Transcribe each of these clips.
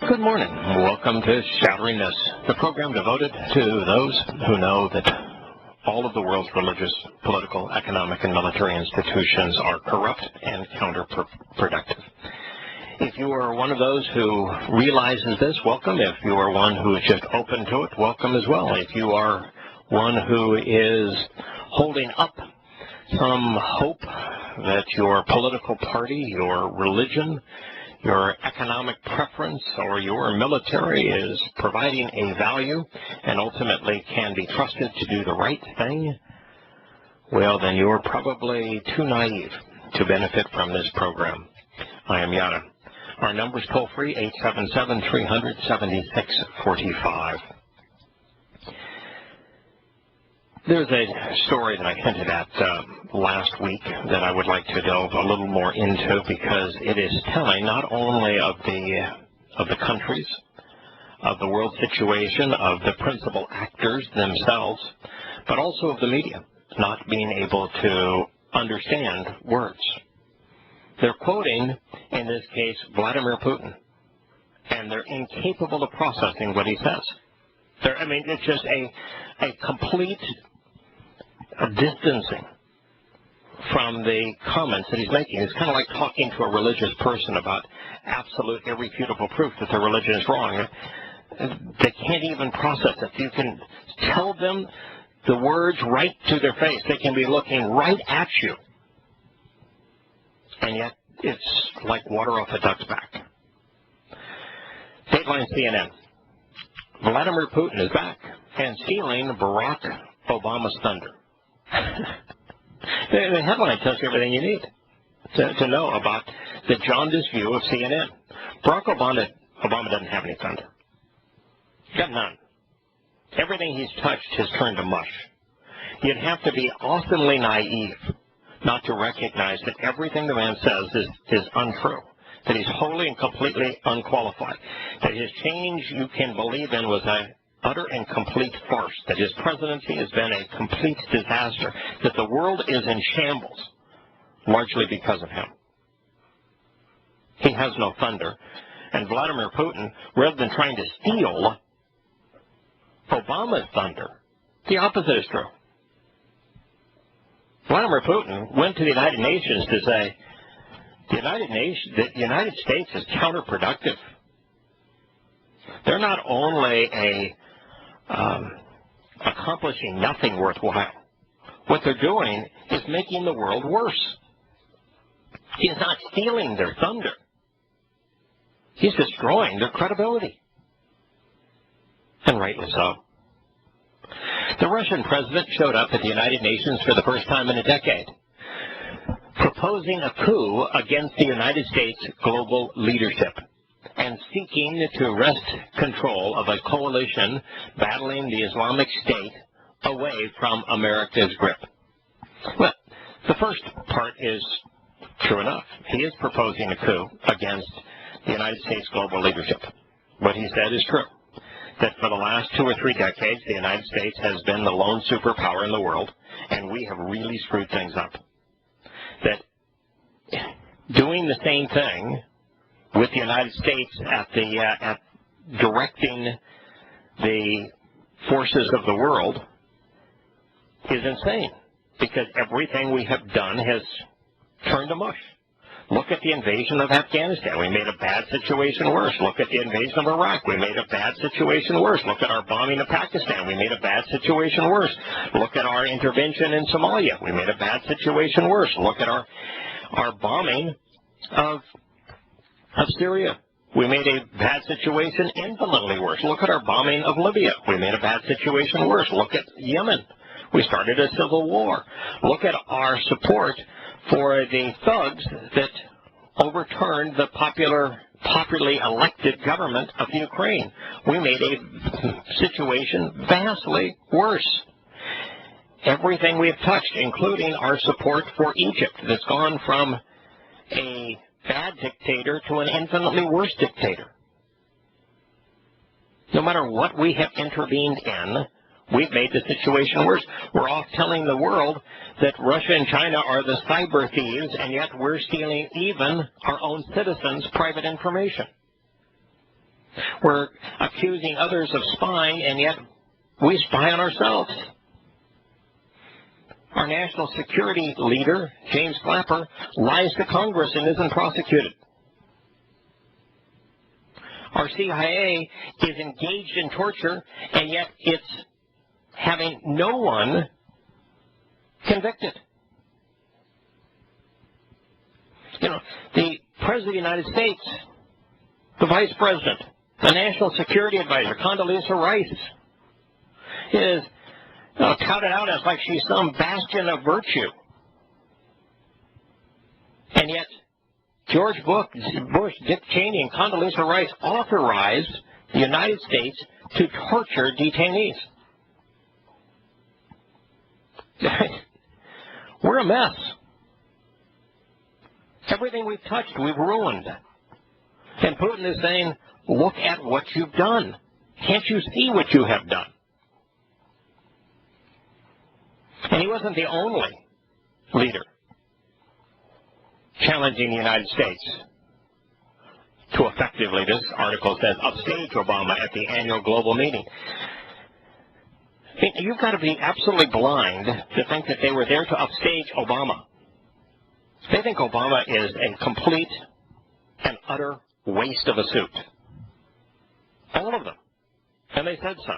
Good morning. Welcome to Shattering Myths, the program devoted to those who know that all of the world's religious, political, economic, and military institutions are corrupt and counterproductive. If you are one of those who realizes this, welcome. If you are one who is just open to it, welcome as well. If you are one who is holding up some hope that your political party, your religion, your economic preference, or your military is providing a value and ultimately can be trusted to do the right thing, well, then you're probably too naive to benefit from this program. I am Yahowah. Our number's toll-free, 877-300-7645. There's a story that I hinted at last week that I would like to delve a little more into because it is telling not only of the countries, of the world situation, of the principal actors themselves, but also of the media not being able to understand words. They're quoting, in this case, Vladimir Putin, and they're incapable of processing what he says. It's just a complete distancing from the comments that he's making. It's kind of like talking to a religious person about absolute irrefutable proof that their religion is wrong. They can't even process it. You can tell them the words right to their face. They can be looking right at you. And yet it's like water off a duck's back. Dateline CNN. Vladimir Putin is back and stealing Barack Obama's thunder. The headline tells you everything you need to know about the jaundiced view of CNN. Barack Obama doesn't have any thunder. Got none. Everything he's touched has turned to mush. You'd have to be awesomely naive not to recognize that everything the man says is untrue, that he's wholly and completely unqualified, that his change you can believe in was an utter and complete farce, that his presidency has been a complete disaster, that the world is in shambles, largely because of him. He has no thunder. And Vladimir Putin, rather than trying to steal Obama's thunder, the opposite is true. Vladimir Putin went to the United Nations to say the United States is counterproductive. They're not only accomplishing nothing worthwhile. What they're doing is making the world worse. He's not stealing their thunder. He's destroying their credibility. And rightly so. The Russian president showed up at the United Nations for the first time in a decade, proposing a coup against the United States global leadership and seeking to wrest control of a coalition battling the Islamic State away from America's grip. Well, the first part is true enough. He is proposing a coup against the United States global leadership. What he said is true, that for the last 2 or 3 decades, the United States has been the lone superpower in the world, and we have really screwed things up. That doing the same thing with the United States at directing the forces of the world is insane, because everything we have done has turned to mush. Look at the invasion of Afghanistan. We made a bad situation worse. Look at the invasion of Iraq. We made a bad situation worse. Look at our bombing of Pakistan. We made a bad situation worse. Look at our intervention in Somalia. We made a bad situation worse. Look at our bombing of Syria. We made a bad situation infinitely worse. Look at our bombing of Libya. We made a bad situation worse. Look at Yemen. We started a civil war. Look at our support for the thugs that overturned the popularly elected government of Ukraine. We made a situation vastly worse. Everything we've touched, including our support for Egypt, that's gone from a bad dictator to an infinitely worse dictator. No matter what we have intervened in, we've made the situation worse. We're off telling the world that Russia and China are the cyber thieves, and yet we're stealing even our own citizens' private information. We're accusing others of spying, and yet we spy on ourselves. Our national security leader, James Clapper, lies to Congress and isn't prosecuted. Our CIA is engaged in torture, and yet it's having no one convicted. You know, the President of the United States, the Vice President, the National Security Advisor, Condoleezza Rice, is touted out as like she's some bastion of virtue. And yet, George Bush, Dick Cheney, and Condoleezza Rice authorized the United States to torture detainees. We're a mess. Everything we've touched, we've ruined. And Putin is saying, look at what you've done. Can't you see what you have done? And he wasn't the only leader challenging the United States to effectively, this article says, upstage Obama at the annual global meeting. I mean, you've got to be absolutely blind to think that they were there to upstage Obama. They think Obama is a complete and utter waste of a suit. All of them. And they said so.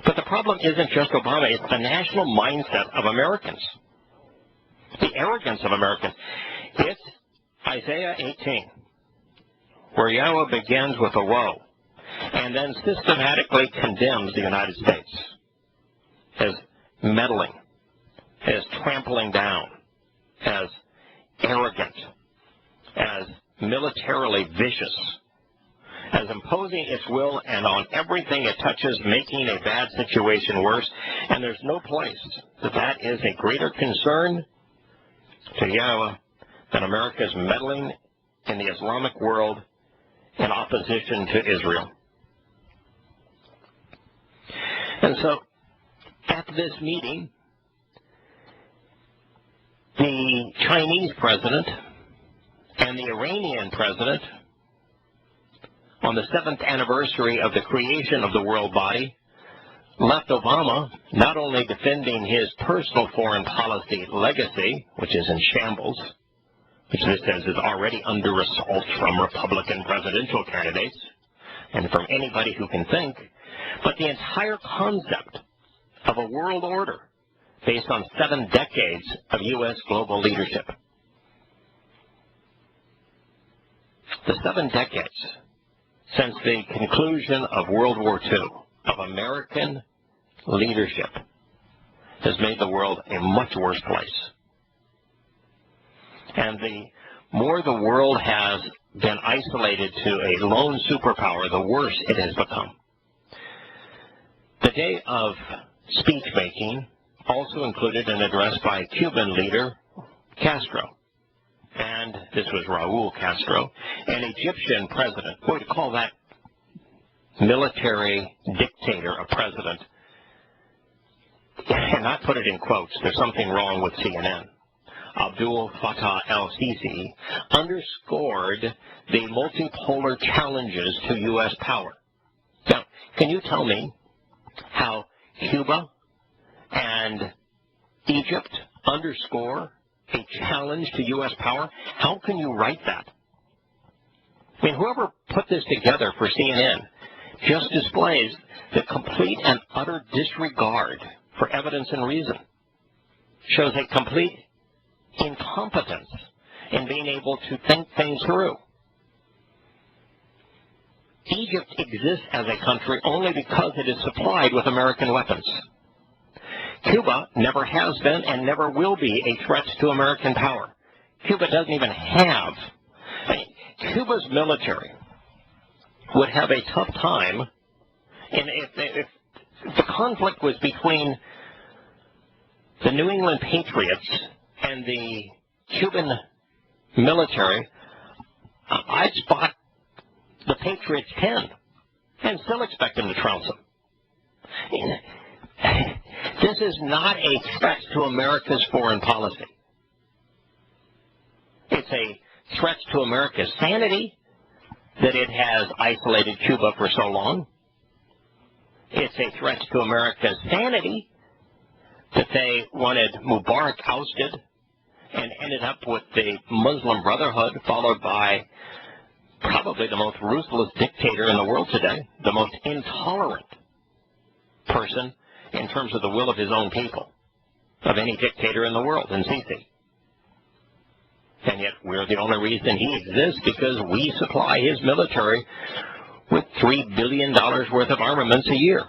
But the problem isn't just Obama, it's the national mindset of Americans. The arrogance of Americans. It's Isaiah 18, where Yahowah begins with a woe, and then systematically condemns the United States as meddling, as trampling down, as arrogant, as militarily vicious, as imposing its will and on everything it touches, making a bad situation worse. And there's no place that is a greater concern to Yahowah than America's meddling in the Islamic world in opposition to Israel. And so, at this meeting, the Chinese president and the Iranian president, on the 7th anniversary of the creation of the world body, left Obama not only defending his personal foreign policy legacy, which is in shambles, which this says is already under assault from Republican presidential candidates and from anybody who can think, but the entire concept of a world order based on 7 decades of U.S. global leadership. The 7 decades since the conclusion of World War II of American leadership has made the world a much worse place. And the more the world has been isolated to a lone superpower, the worse it has become. The day of speech-making also included an address by Cuban leader Castro. And this was Raul Castro, an Egyptian president. Boy, to call that military dictator a president, and not put it in quotes, there's something wrong with CNN. Abdul Fattah el-Sisi underscored the multipolar challenges to U.S. power. Now, can you tell me how Cuba and Egypt underscore a challenge to U.S. power? How can you write that? I mean, whoever put this together for CNN just displays the complete and utter disregard for evidence and reason. Shows a complete incompetence in being able to think things through. Egypt exists as a country only because it is supplied with American weapons. Cuba never has been and never will be a threat to American power. Cuba doesn't even have. Cuba's military would have a tough time, and if the conflict was between the New England Patriots and the Cuban military, I'd spot the Patriots 10 and still expect them to trounce them. This is not a threat to America's foreign policy. It's a threat to America's sanity that it has isolated Cuba for so long. It's a threat to America's sanity that they wanted Mubarak ousted and ended up with the Muslim Brotherhood, followed by probably the most ruthless dictator in the world today, the most intolerant person in terms of the will of his own people, of any dictator in the world, in Sisi. And yet we're the only reason he exists because we supply his military with $3 billion worth of armaments a year.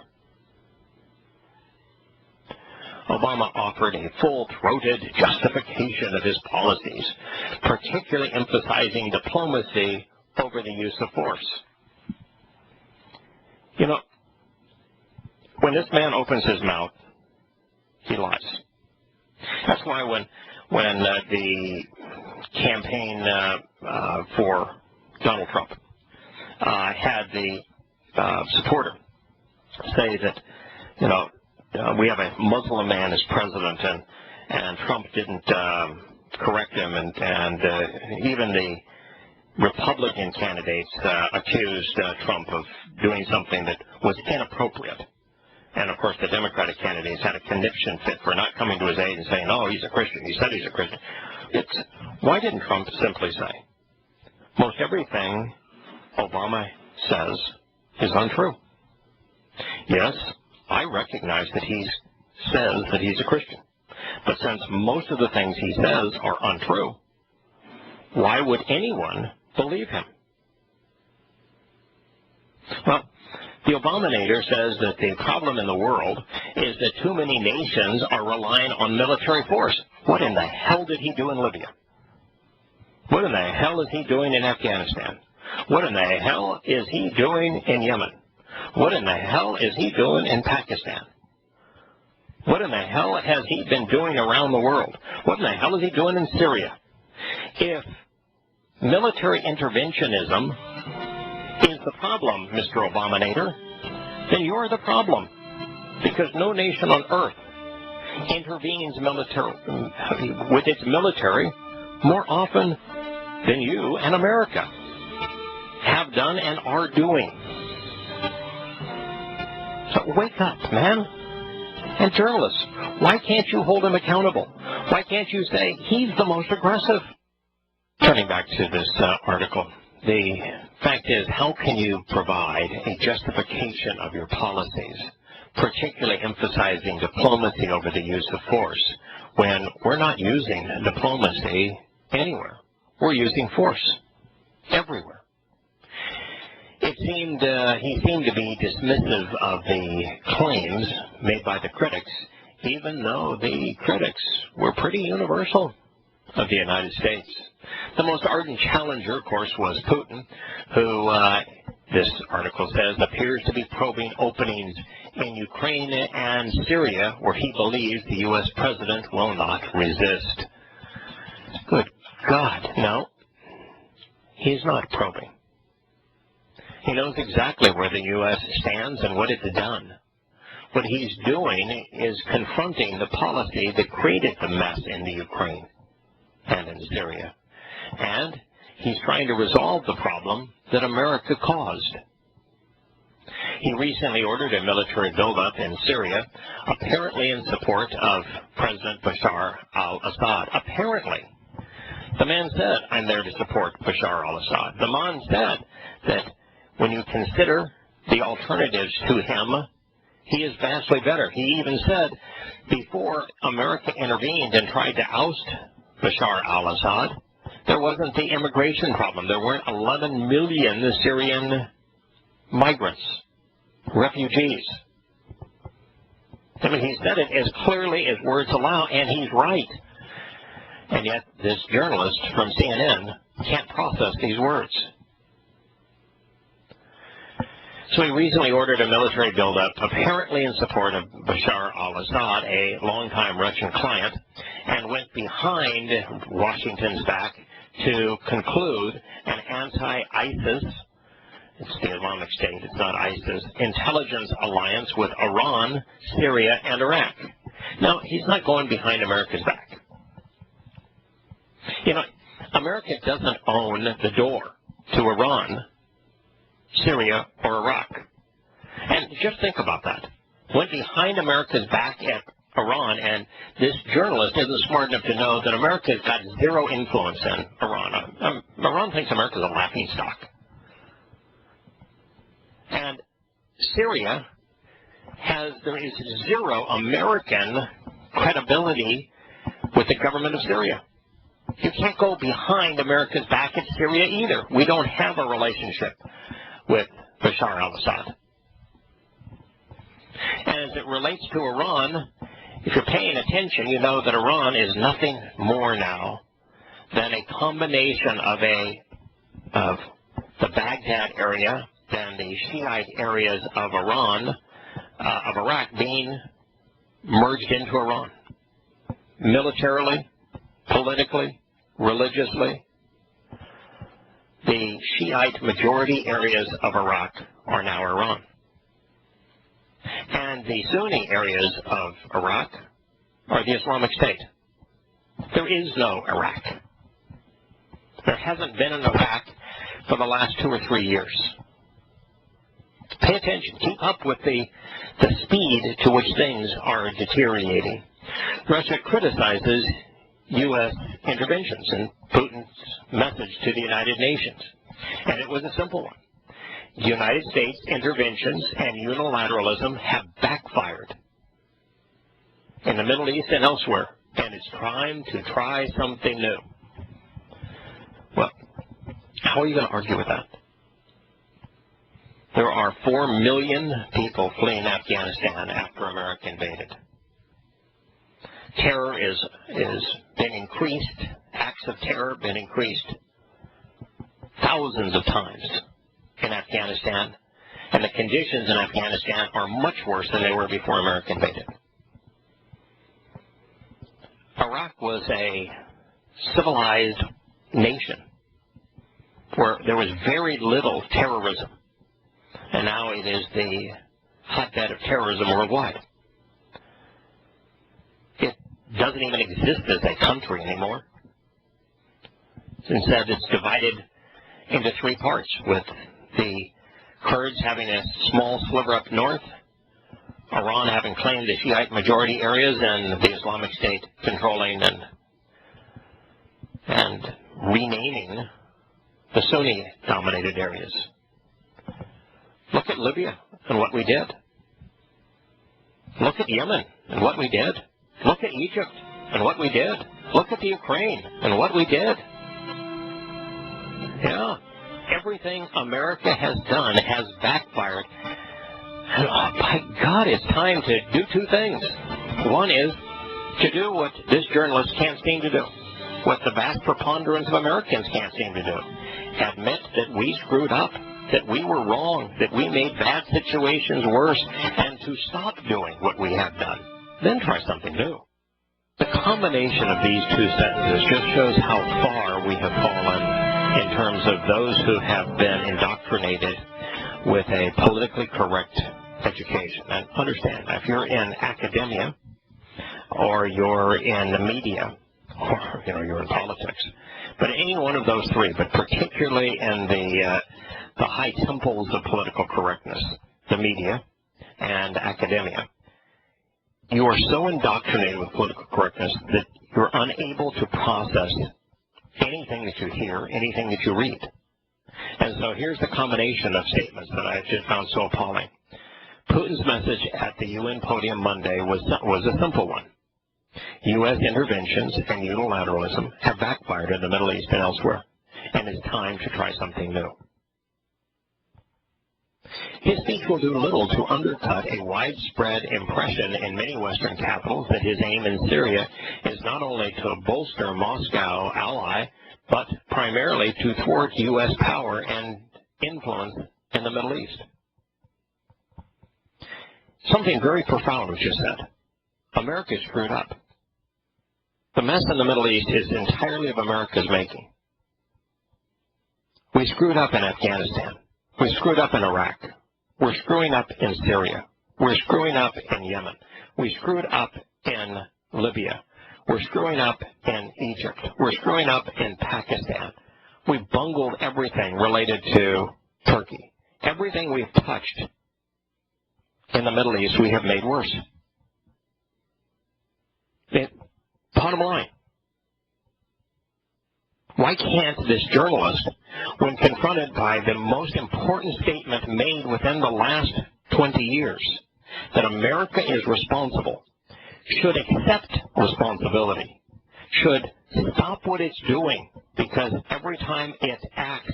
Obama offered a full-throated justification of his policies, particularly emphasizing diplomacy over the use of force. You know, when this man opens his mouth, he lies. That's why when the campaign for Donald Trump had the supporter say that, you know, we have a Muslim man as president, and Trump didn't correct him, and even the Republican candidates accused Trump of doing something that was inappropriate. And, of course, the Democratic candidates had a conniption fit for not coming to his aid and saying, oh, he's a Christian. He said he's a Christian. Why didn't Trump simply say, most everything Obama says is untrue? Yes, I recognize that he says that he's a Christian. But since most of the things he says are untrue, why would anyone believe him? Well, the Obaminator says that the problem in the world is that too many nations are relying on military force. What in the hell did he do in Libya? What in the hell is he doing in Afghanistan? What in the hell is he doing in Yemen? What in the hell is he doing in Pakistan? What in the hell has he been doing around the world? What in the hell is he doing in Syria? If military interventionism is the problem, Mr. Obaminator, then you're the problem. Because no nation on earth intervenes with its military more often than you and America have done and are doing. So wake up, man. And journalists, why can't you hold him accountable? Why can't you say he's the most aggressive? Turning back to this article, the fact is, how can you provide a justification of your policies, particularly emphasizing diplomacy over the use of force, when we're not using diplomacy anywhere? We're using force everywhere. It seemed he seemed to be dismissive of the claims made by the critics, even though the critics were pretty universal of the United States. The most ardent challenger, of course, was Putin, who, this article says, appears to be probing openings in Ukraine and Syria, where he believes the U.S. president will not resist. Good God, no. He's not probing. He knows exactly where the U.S. stands and what it's done. What he's doing is confronting the policy that created the mess in the Ukraine and in Syria. And he's trying to resolve the problem that America caused. He recently ordered a military buildup in Syria, apparently in support of President Bashar al-Assad. Apparently. The man said, I'm there to support Bashar al-Assad. The man said that when you consider the alternatives to him, he is vastly better. He even said, before America intervened and tried to oust Bashar al-Assad, there wasn't the immigration problem. There weren't 11 million Syrian migrants, refugees. I mean, he said it as clearly as words allow, and he's right. And yet this journalist from CNN can't process these words. So he recently ordered a military buildup, apparently in support of Bashar al-Assad, a longtime Russian client, and went behind Washington's back to conclude an anti-ISIS, it's the Islamic State, it's not ISIS, intelligence alliance with Iran, Syria, and Iraq. Now, he's not going behind America's back. You know, America doesn't own the door to Iran Syria, or Iraq. And just think about that. Went behind America's back at Iran, and this journalist isn't smart enough to know that America's got zero influence in Iran. Iran thinks America's a laughingstock. And Syria there is zero American credibility with the government of Syria. You can't go behind America's back at Syria either. We don't have a relationship with Bashar al-Assad. And as it relates to Iran, if you're paying attention, you know that Iran is nothing more now than a combination of the Baghdad area and the Shiite areas of Iraq being merged into Iran. Militarily, politically, religiously, the Shiite majority areas of Iraq are now Iran. And the Sunni areas of Iraq are the Islamic State. There is no Iraq. There hasn't been an Iraq for the last 2 or 3 years. Pay attention. Keep up with the speed to which things are deteriorating. Russia criticizes U.S. interventions in Putin's message to the United Nations. And it was a simple one. The United States interventions and unilateralism have backfired in the Middle East and elsewhere, and it's time to try something new. Well, how are you going to argue with that? There are 4 million people fleeing Afghanistan after America invaded. Terror is been increased, acts of terror been increased thousands of times in Afghanistan, and the conditions in Afghanistan are much worse than they were before America invaded. Iraq was a civilized nation where there was very little terrorism, and now it is the hotbed of terrorism worldwide. It doesn't even exist as a country anymore. Instead, it's divided into 3 parts, with the Kurds having a small sliver up north, Iran having claimed the Shiite majority areas, and the Islamic State controlling and renaming the Sunni-dominated areas. Look at Libya and what we did. Look at Yemen and what we did. Look at Egypt and what we did. Look at the Ukraine and what we did. Yeah, everything America has done has backfired. And by God, it's time to do 2 things. One is to do what this journalist can't seem to do, what the vast preponderance of Americans can't seem to do. Admit that we screwed up, that we were wrong, that we made bad situations worse, and to stop doing what we have done. Then try something new. The combination of these 2 sentences just shows how far we have fallen in terms of those who have been indoctrinated with a politically correct education. And understand, if you're in academia, or you're in the media, or you're in politics, but any one of those 3, but particularly in the high temples of political correctness, the media and academia, you are so indoctrinated with political correctness that you're unable to process anything that you hear, anything that you read. And so here's the combination of statements that I just found so appalling. Putin's message at the UN podium Monday was a simple one. U.S. interventions and unilateralism have backfired in the Middle East and elsewhere, and it's time to try something new. His speech will do little to undercut a widespread impression in many Western capitals that his aim in Syria is not only to bolster Moscow ally, but primarily to thwart U.S. power and influence in the Middle East. Something very profound was just said. America is screwed up. The mess in the Middle East is entirely of America's making. We screwed up in Afghanistan. We screwed up in Iraq. We're screwing up in Syria. We're screwing up in Yemen. We screwed up in Libya. We're screwing up in Egypt. We're screwing up in Pakistan. We bungled everything related to Turkey. everything we've touched in the Middle East we have made worse. Bottom line. Why can't this journalist, when confronted by the most important statement made within the last 20 years, that America is responsible, should accept responsibility, should stop what it's doing, because every time it acts,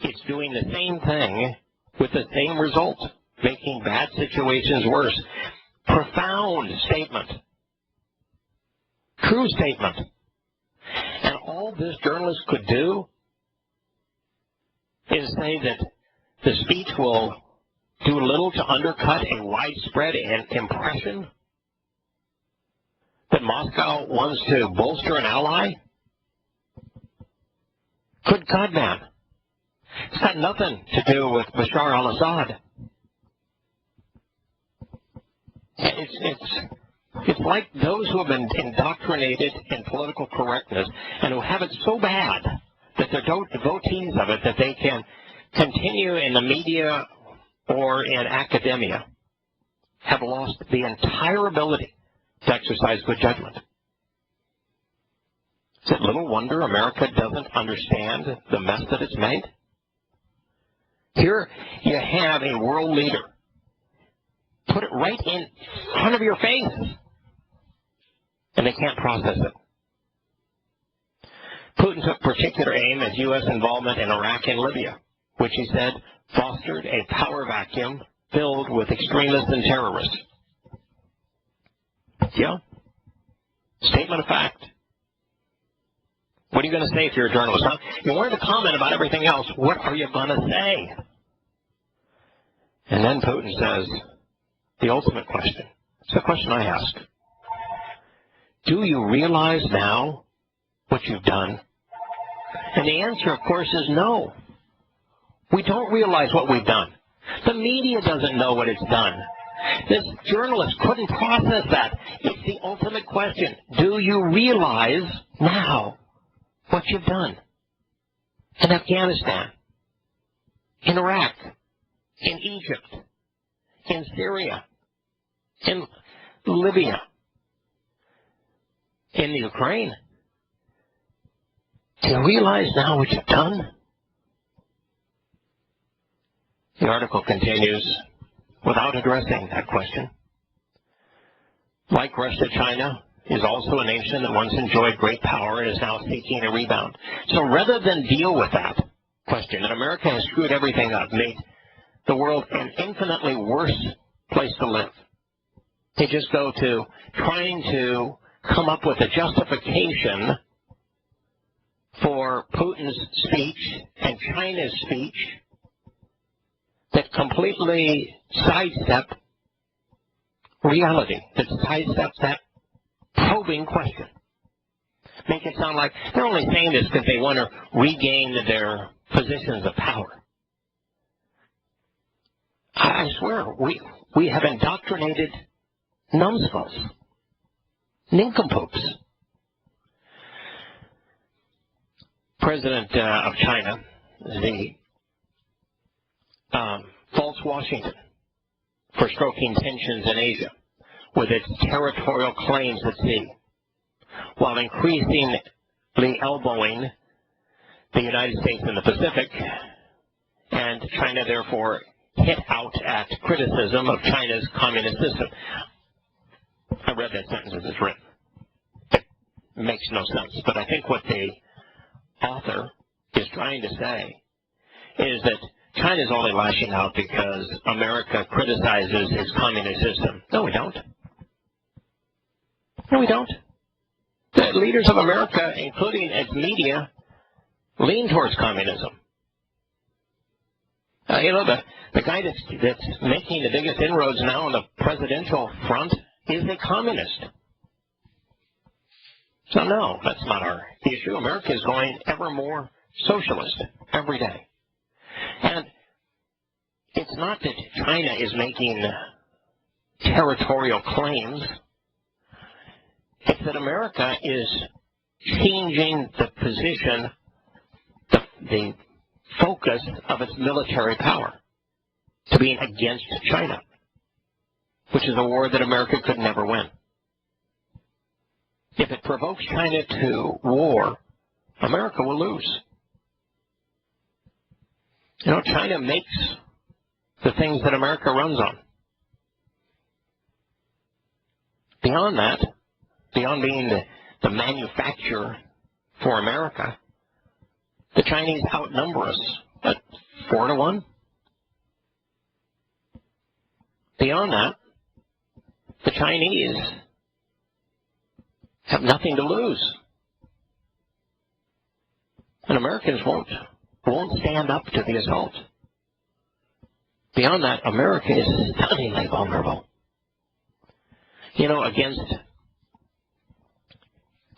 it's doing the same thing with the same result, making bad situations worse. Profound statement. True statement. And all this journalist could do is say that the speech will do little to undercut a widespread impression that Moscow wants to bolster an ally? Good God, man. It's got nothing to do with Bashar al-Assad. It's like those who have been indoctrinated in political correctness and who have it so bad that they're devotees of it that they can continue in the media or in academia, have lost the entire ability to exercise good judgment. Is it little wonder America doesn't understand the mess that it's made? Here you have a world leader. Put it right in front of your face, and they can't process it. Putin took particular aim at U.S. involvement in Iraq and Libya, which he said fostered a power vacuum filled with extremists and terrorists. Yeah. Statement of fact. What are you going to say if you're a journalist? Huh? You wanted to comment about everything else. What are you going to say? And then Putin says, the ultimate question. It's the question I ask. Do you realize now what you've done? And the answer, of course, is no. We don't realize what we've done. The media doesn't know what it's done. This journalist couldn't process that. It's the ultimate question. Do you realize now what you've done? In Afghanistan, in Iraq, in Egypt, in Syria, in Libya, in Ukraine. Do you realize now what you've done? The article continues without addressing that question. Like Russia, China is also a nation that once enjoyed great power and is now seeking a rebound. So rather than deal with that question, that America has screwed everything up, made the world an infinitely worse place to live, they just go to trying to come up with a justification for Putin's speech and China's speech that completely sidestep reality, that sidestep that probing question. Make it sound like they're only saying this because they want to regain their positions of power. I swear, we have indoctrinated numbskulls, nincompoops. President of China, the faults Washington for stoking tensions in Asia with its territorial claims at sea, while increasingly elbowing the United States in the Pacific, and China therefore hit out at criticism of China's communist system. I read that sentence as it's written. It makes no sense, but I think what the author is trying to say is that China's only lashing out because America criticizes its communist system. No, we don't. No, we don't. The leaders of America, including its media, lean towards communism. The guy that's making the biggest inroads now on the presidential front is a communist. So no, that's not our issue. America is going ever more socialist every day. And it's not that China is making territorial claims. It's that America is changing the position, the focus of its military power. to being against China, which is a war that America could never win. If it provokes China to war, America will lose. You know, China makes the things that America runs on. Beyond that, beyond being the manufacturer for America, the Chinese outnumber us at 4-1. Beyond that, the Chinese have nothing to lose. And Americans won't stand up to the assault. Beyond that, America is stunningly vulnerable. You know, against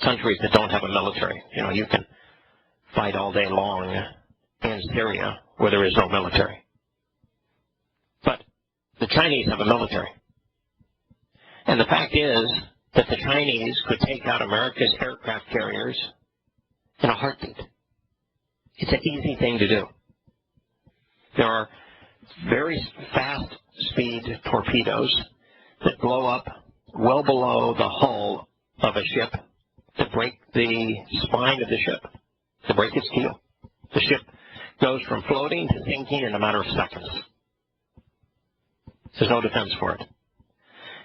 countries that don't have a military. You know, you can fight all day long in Syria where there is no military. But the Chinese have a military. And the fact is that the Chinese could take out America's aircraft carriers in a heartbeat. It's an easy thing to do. There are very fast speed torpedoes that blow up well below the hull of a ship to break the spine of the ship, to break its keel. The ship goes from floating to sinking in a matter of seconds. There's no defense for it.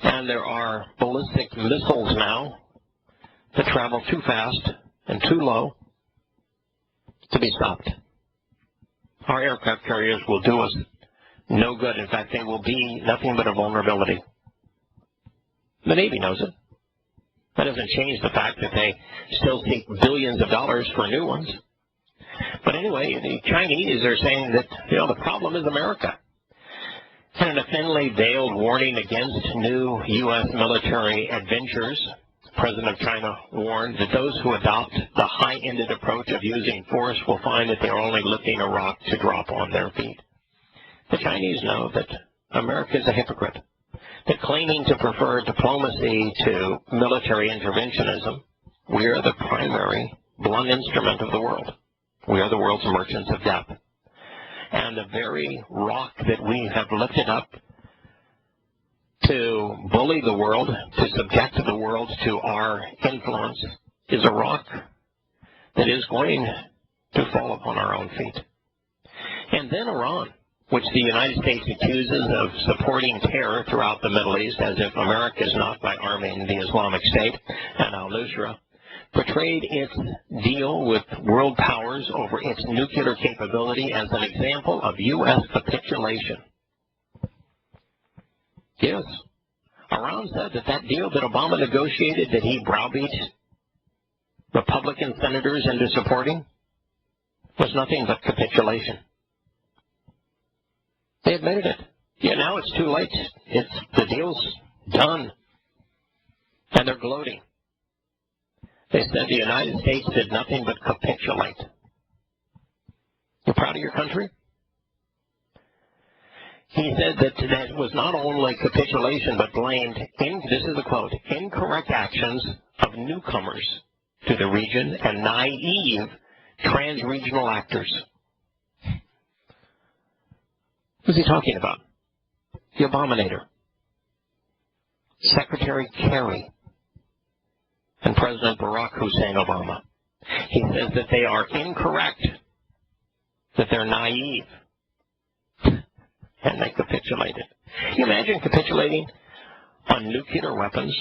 And there are ballistic missiles now that travel too fast and too low to be stopped. Our aircraft carriers will do us no good. In fact, they will be nothing but a vulnerability. The Navy knows it. That doesn't change the fact that they still seek billions of dollars for new ones. But anyway, the Chinese are saying that, you know, the problem is America. And in a thinly veiled warning against new U.S. military adventures, the President of China warned that those who adopt the high-ended approach of using force will find that they are only lifting a rock to drop on their feet. The Chinese know that America is a hypocrite, that claiming to prefer diplomacy to military interventionism, we are the primary blunt instrument of the world. We are the world's merchants of death. And the very rock that we have lifted up to bully the world, to subject the world to our influence, is a rock that is going to fall upon our own feet. And then Iran, which the United States accuses of supporting terror throughout the Middle East, as if America is not by arming the Islamic State and al-Nusra, portrayed its deal with world powers over its nuclear capability as an example of U.S. capitulation. Yes, Iran said that deal that Obama negotiated, that he browbeat Republican senators into supporting, was nothing but capitulation. They admitted it. Yeah, now it's too late. The deal's done. And they're gloating. They said the United States did nothing but capitulate. You proud of your country? He said that was not only capitulation, but blamed, this is a quote, incorrect actions of newcomers to the region and naive trans-regional actors. Who's he talking about? The Abominator, Secretary Kerry, and President Barack Hussein Obama. He says that they are incorrect, that they're naive, and they capitulated. Can you imagine capitulating on nuclear weapons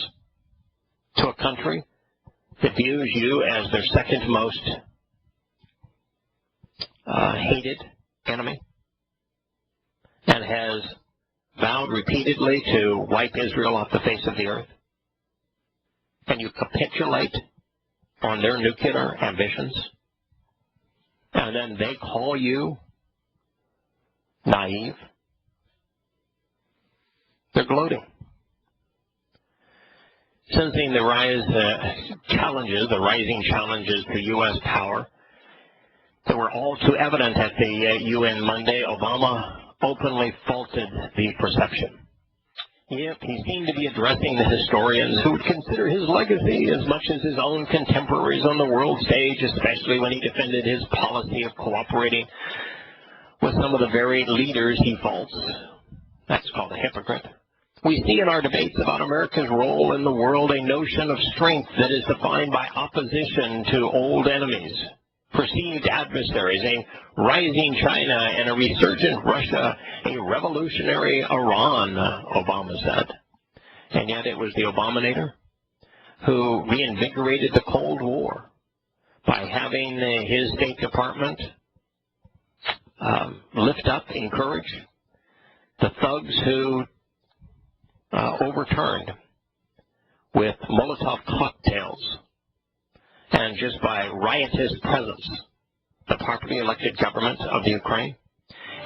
to a country that views you as their second most hated enemy and has vowed repeatedly to wipe Israel off the face of the earth? And you capitulate on their nuclear ambitions, and then they call you naive? They're gloating. Sensing the rising challenges to U.S. power that were all too evident at the UN Monday, Obama openly faulted the perception. Yep, he seemed to be addressing the historians who would consider his legacy as much as his own contemporaries on the world stage, especially when he defended his policy of cooperating with some of the very leaders he faults That's called a hypocrite. We see in our debates about America's role in the world a notion of strength that is defined by opposition to old enemies, perceived adversaries, a rising China and a resurgent Russia, a revolutionary Iran, Obama said. And yet it was the Obamator who reinvigorated the Cold War by having his State Department lift up, encourage the thugs who overturned with Molotov cocktails and just by riotous presence the properly elected government of the Ukraine,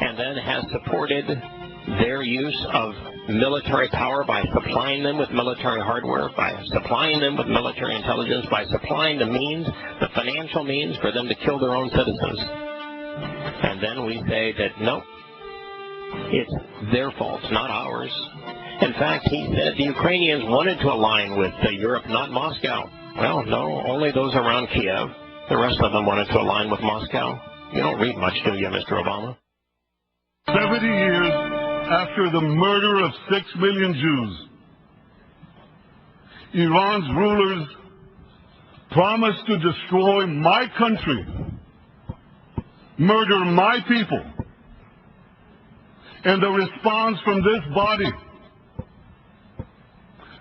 and then has supported their use of military power by supplying them with military hardware, by supplying them with military intelligence, by supplying the means, the financial means for them to kill their own citizens. And then we say that, no, it's their fault, not ours. In fact, he said the Ukrainians wanted to align with Europe, not Moscow. Well, no, only those around Kiev. The rest of them wanted to align with Moscow. You don't read much, do you, Mr. Obama? 70 years after the murder of 6 million Jews, Iran's rulers promised to destroy my country, murder my people. And the response from this body,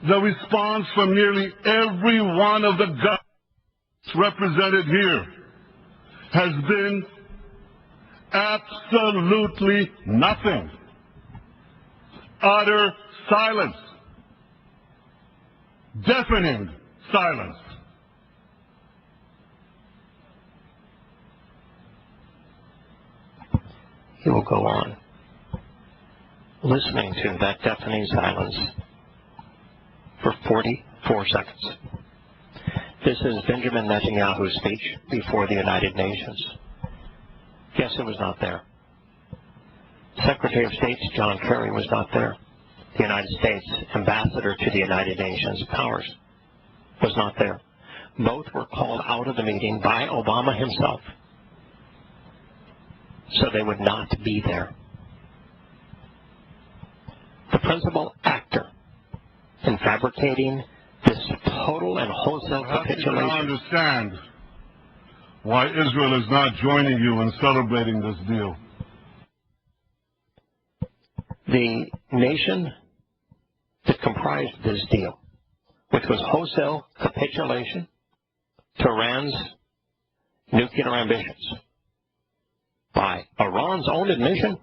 the response from nearly every one of the governments represented here, has been absolutely nothing. Utter silence. Deafening silence. He will go on, listening to that deafening silence for 44 seconds. This is Benjamin Netanyahu's speech before the United Nations. Yes, it was not there. Secretary of State John Kerry was not there. The United States ambassador to the United Nations powers was not there. Both were called out of the meeting by Obama himself, so they would not be there. The principal actor in fabricating this total and wholesale capitulation. I understand why Israel is not joining you in celebrating this deal. The nation that comprised this deal, which was wholesale capitulation to Iran's nuclear ambitions, by Iran's own admission,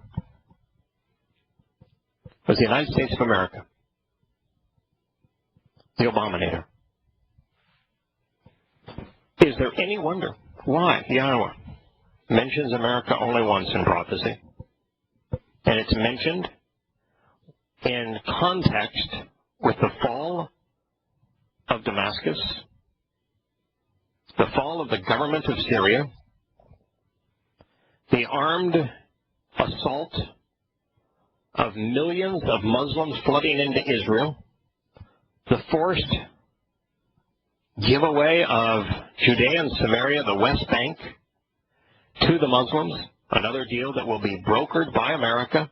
was the United States of America, the Obamator. Is there any wonder why Yahowah mentions America only once in prophecy? And it's mentioned in context with the fall of Damascus, the fall of the government of Syria, the armed assault of millions of Muslims flooding into Israel, the forced giveaway of Judea and Samaria, the West Bank, to the Muslims, another deal that will be brokered by America,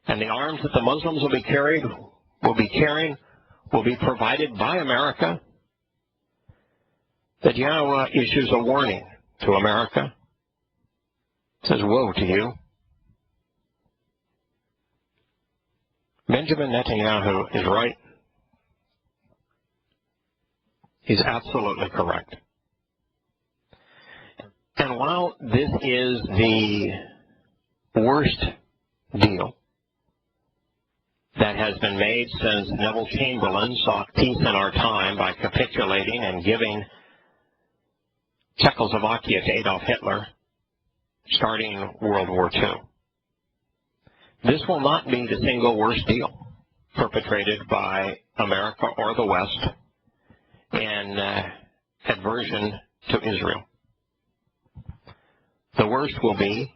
and the arms that the Muslims will be carrying will be provided by America, that Yahowah issues a warning to America. It says, woe to you. Benjamin Netanyahu is right. He's absolutely correct. And while this is the worst deal that has been made since Neville Chamberlain sought peace in our time by capitulating and giving Czechoslovakia to Adolf Hitler, starting World War II, this will not be the single worst deal perpetrated by America or the West in adversion to Israel. The worst will be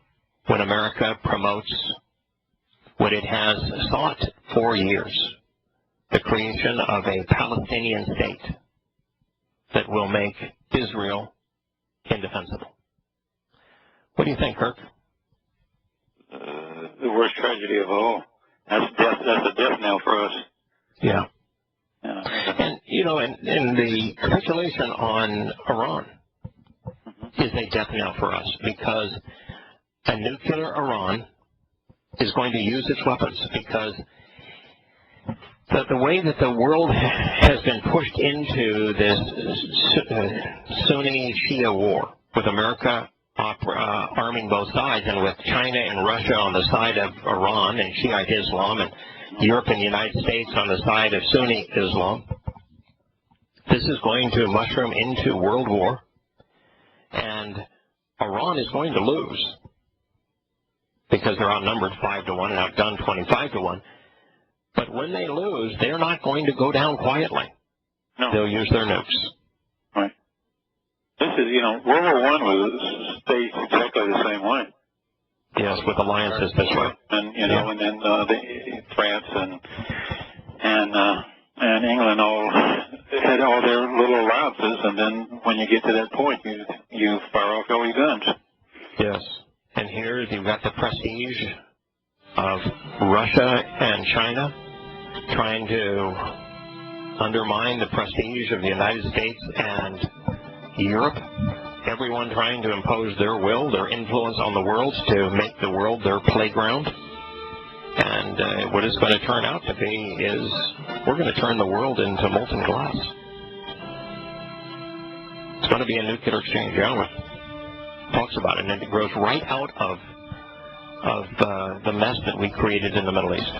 when America promotes what it has sought for years, the creation of a Palestinian state that will make Israel indefensible. What do you think, Kirk? The worst tragedy of all. That's death. That's a death knell for us. Yeah. Yeah. And, you know, and the capitulation on Iran is a death knell for us, because a nuclear Iran is going to use its weapons, because the way that the world has been pushed into this Sunni-Shia war, with America arming both sides, and with China and Russia on the side of Iran and Shiite Islam, and Europe and the United States on the side of Sunni Islam, this is going to mushroom into world war, and Iran is going to lose, because they're outnumbered 5-1 and outgunned 25-1. But when they lose, they're not going to go down quietly. No. They'll use their nukes. Right. This is, you know, World War I was staged exactly the same way. Yes, with alliances this way. And, you know, and then France and England all had all their little alliances, and then when you get to that point, you fire off all your guns. Yes. And here you've got the prestige of Russia and China trying to undermine the prestige of the United States and Europe. Everyone trying to impose their will, their influence on the world, to make the world their playground. And what it's going to turn out to be is we're going to turn the world into molten glass. It's going to be a nuclear exchange. Yahowah talks about it, and it grows right out of the mess that we created in the Middle East.